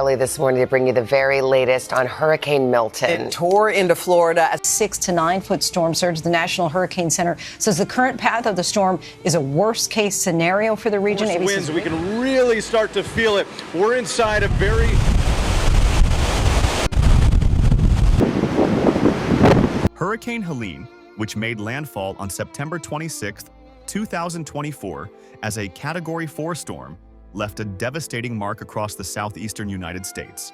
early this morning to bring you the very latest on Hurricane Milton. It tore into Florida. A 6 to 9 foot storm surge. The National Hurricane Center says the current path of the storm is a worst case scenario for the region. Winds, we can really start to feel it. We're inside a very... Hurricane Helene, which made landfall on September 26, 2024, as a Category 4 storm, left a devastating mark across the southeastern United States.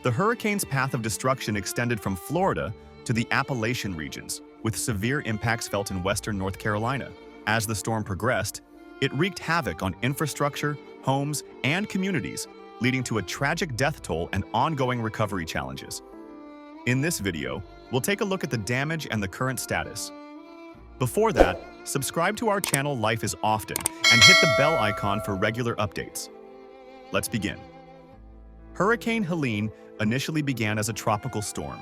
The hurricane's path of destruction extended from Florida to the Appalachian regions, with severe impacts felt in western North Carolina. As the storm progressed, it wreaked havoc on infrastructure, homes, and communities, leading to a tragic death toll and ongoing recovery challenges. In this video, we'll take a look at the damage and the current status. Before that, subscribe to our channel Life is Often and hit the bell icon for regular updates. Let's begin. Hurricane Helene initially began as a tropical storm,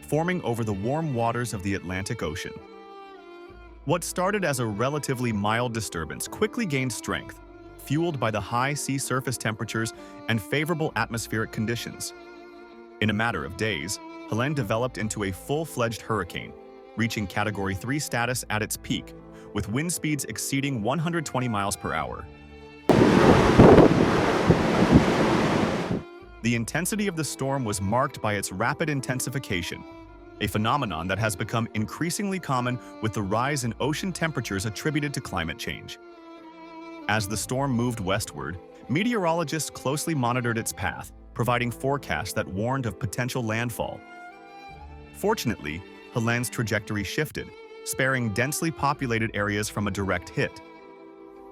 forming over the warm waters of the Atlantic Ocean. What started as a relatively mild disturbance quickly gained strength, fueled by the high sea surface temperatures and favorable atmospheric conditions. In a matter of days, Helene developed into a full-fledged hurricane, reaching Category 3 status at its peak, with wind speeds exceeding 120 miles per hour. The intensity of the storm was marked by its rapid intensification, a phenomenon that has become increasingly common with the rise in ocean temperatures attributed to climate change. As the storm moved westward, meteorologists closely monitored its path, providing forecasts that warned of potential landfall. Fortunately, Helene's trajectory shifted, sparing densely populated areas from a direct hit.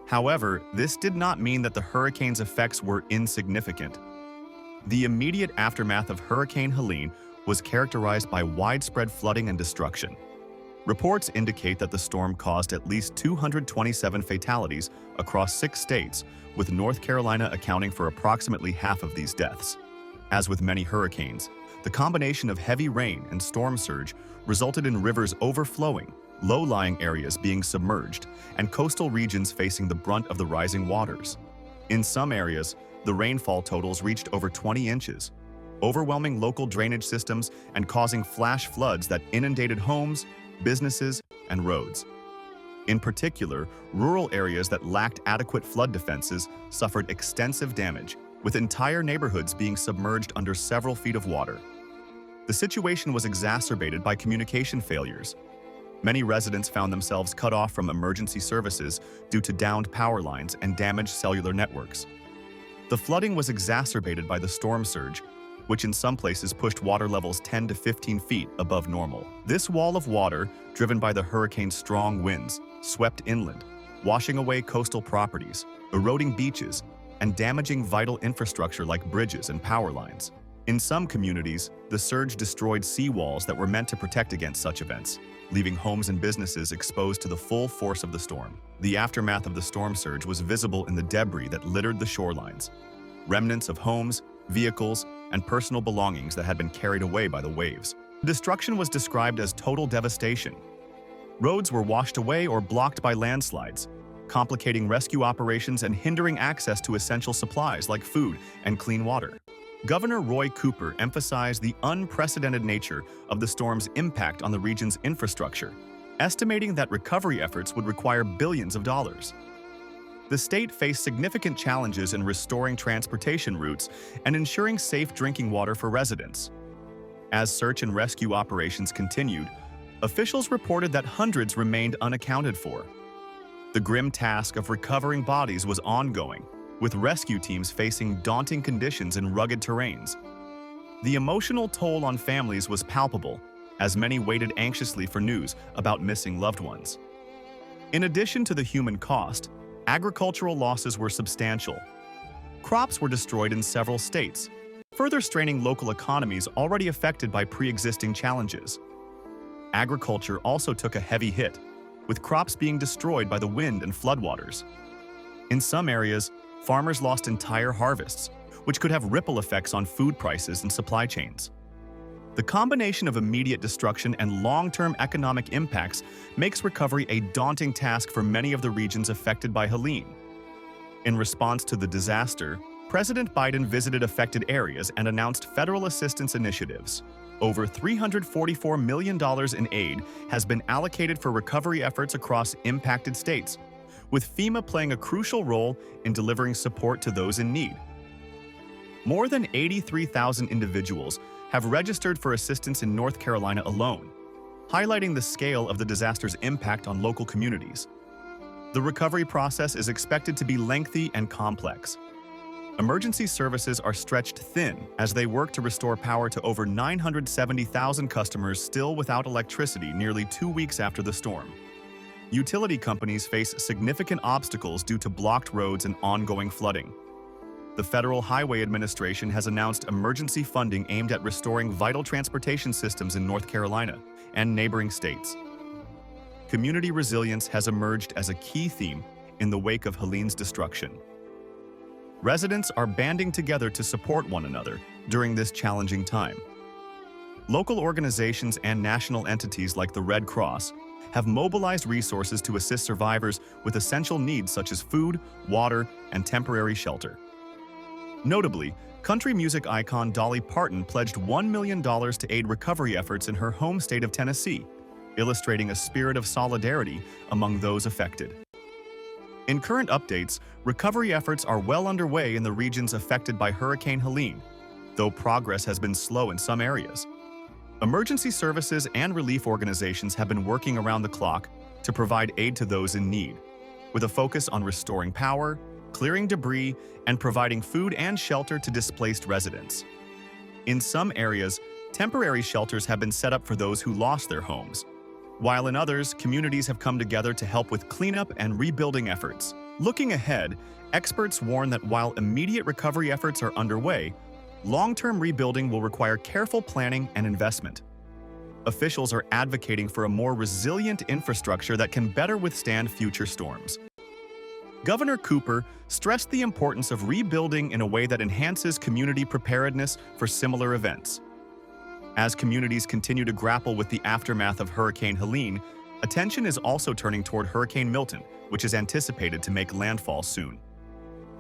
However, this did not mean that the hurricane's effects were insignificant. The immediate aftermath of Hurricane Helene was characterized by widespread flooding and destruction. Reports indicate that the storm caused at least 227 fatalities across 6 states, with North Carolina accounting for approximately half of these deaths. As with many hurricanes, the combination of heavy rain and storm surge resulted in rivers overflowing, low-lying areas being submerged, and coastal regions facing the brunt of the rising waters. In some areas, the rainfall totals reached over 20 inches, overwhelming local drainage systems and causing flash floods that inundated homes, businesses, and roads. In particular, rural areas that lacked adequate flood defenses suffered extensive damage, with entire neighborhoods being submerged under several feet of water. The situation was exacerbated by communication failures. Many residents found themselves cut off from emergency services due to downed power lines and damaged cellular networks. The flooding was exacerbated by the storm surge, which in some places pushed water levels 10 to 15 feet above normal. This wall of water, driven by the hurricane's strong winds, swept inland, washing away coastal properties, eroding beaches, and damaging vital infrastructure like bridges and power lines. In some communities, the surge destroyed seawalls that were meant to protect against such events, leaving homes and businesses exposed to the full force of the storm. The aftermath of the storm surge was visible in the debris that littered the shorelines, remnants of homes, vehicles, and personal belongings that had been carried away by the waves. The destruction was described as total devastation. Roads were washed away or blocked by landslides, complicating rescue operations and hindering access to essential supplies like food and clean water. Governor Roy Cooper emphasized the unprecedented nature of the storm's impact on the region's infrastructure, estimating that recovery efforts would require billions of dollars. The state faced significant challenges in restoring transportation routes and ensuring safe drinking water for residents. As search and rescue operations continued, officials reported that hundreds remained unaccounted for. The grim task of recovering bodies was ongoing, with rescue teams facing daunting conditions in rugged terrains. The emotional toll on families was palpable, as many waited anxiously for news about missing loved ones. In addition to the human cost, agricultural losses were substantial. Crops were destroyed in several states, further straining local economies already affected by pre-existing challenges. Agriculture also took a heavy hit, with crops being destroyed by the wind and floodwaters. In some areas, farmers lost entire harvests, which could have ripple effects on food prices and supply chains. The combination of immediate destruction and long-term economic impacts makes recovery a daunting task for many of the regions affected by Helene. In response to the disaster, President Biden visited affected areas and announced federal assistance initiatives. Over $344 million in aid has been allocated for recovery efforts across impacted states, with FEMA playing a crucial role in delivering support to those in need. More than 83,000 individuals have registered for assistance in North Carolina alone, highlighting the scale of the disaster's impact on local communities. The recovery process is expected to be lengthy and complex. Emergency services are stretched thin as they work to restore power to over 970,000 customers still without electricity nearly 2 weeks after the storm. Utility companies face significant obstacles due to blocked roads and ongoing flooding. The Federal Highway Administration has announced emergency funding aimed at restoring vital transportation systems in North Carolina and neighboring states. Community resilience has emerged as a key theme in the wake of Helene's destruction. Residents are banding together to support one another during this challenging time. Local organizations and national entities like the Red Cross have mobilized resources to assist survivors with essential needs such as food, water, and temporary shelter. Notably, country music icon Dolly Parton pledged $1 million to aid recovery efforts in her home state of Tennessee, illustrating a spirit of solidarity among those affected. In current updates, recovery efforts are well underway in the regions affected by Hurricane Helene, though progress has been slow in some areas. Emergency services and relief organizations have been working around the clock to provide aid to those in need, with a focus on restoring power, clearing debris, and providing food and shelter to displaced residents. In some areas, temporary shelters have been set up for those who lost their homes, while in others, communities have come together to help with cleanup and rebuilding efforts. Looking ahead, experts warn that while immediate recovery efforts are underway, long-term rebuilding will require careful planning and investment. Officials are advocating for a more resilient infrastructure that can better withstand future storms. Governor Cooper stressed the importance of rebuilding in a way that enhances community preparedness for similar events. As communities continue to grapple with the aftermath of Hurricane Helene, attention is also turning toward Hurricane Milton, which is anticipated to make landfall soon.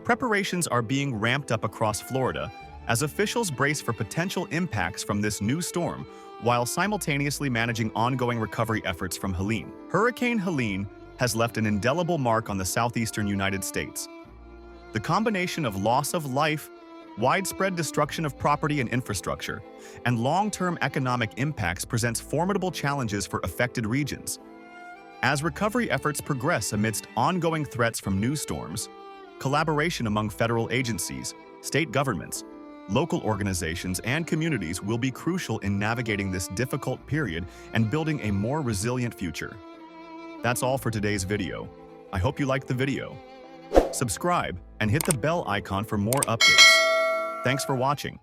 Preparations are being ramped up across Florida as officials brace for potential impacts from this new storm while simultaneously managing ongoing recovery efforts from Helene. Hurricane Helene has left an indelible mark on the southeastern United States. The combination of loss of life, widespread destruction of property and infrastructure, and long-term economic impacts presents formidable challenges for affected regions. As recovery efforts progress amidst ongoing threats from new storms, collaboration among federal agencies, state governments, local organizations, and communities will be crucial in navigating this difficult period and building a more resilient future. That's all for today's video. I hope you liked the video. Subscribe and hit the bell icon for more updates. Thanks for watching.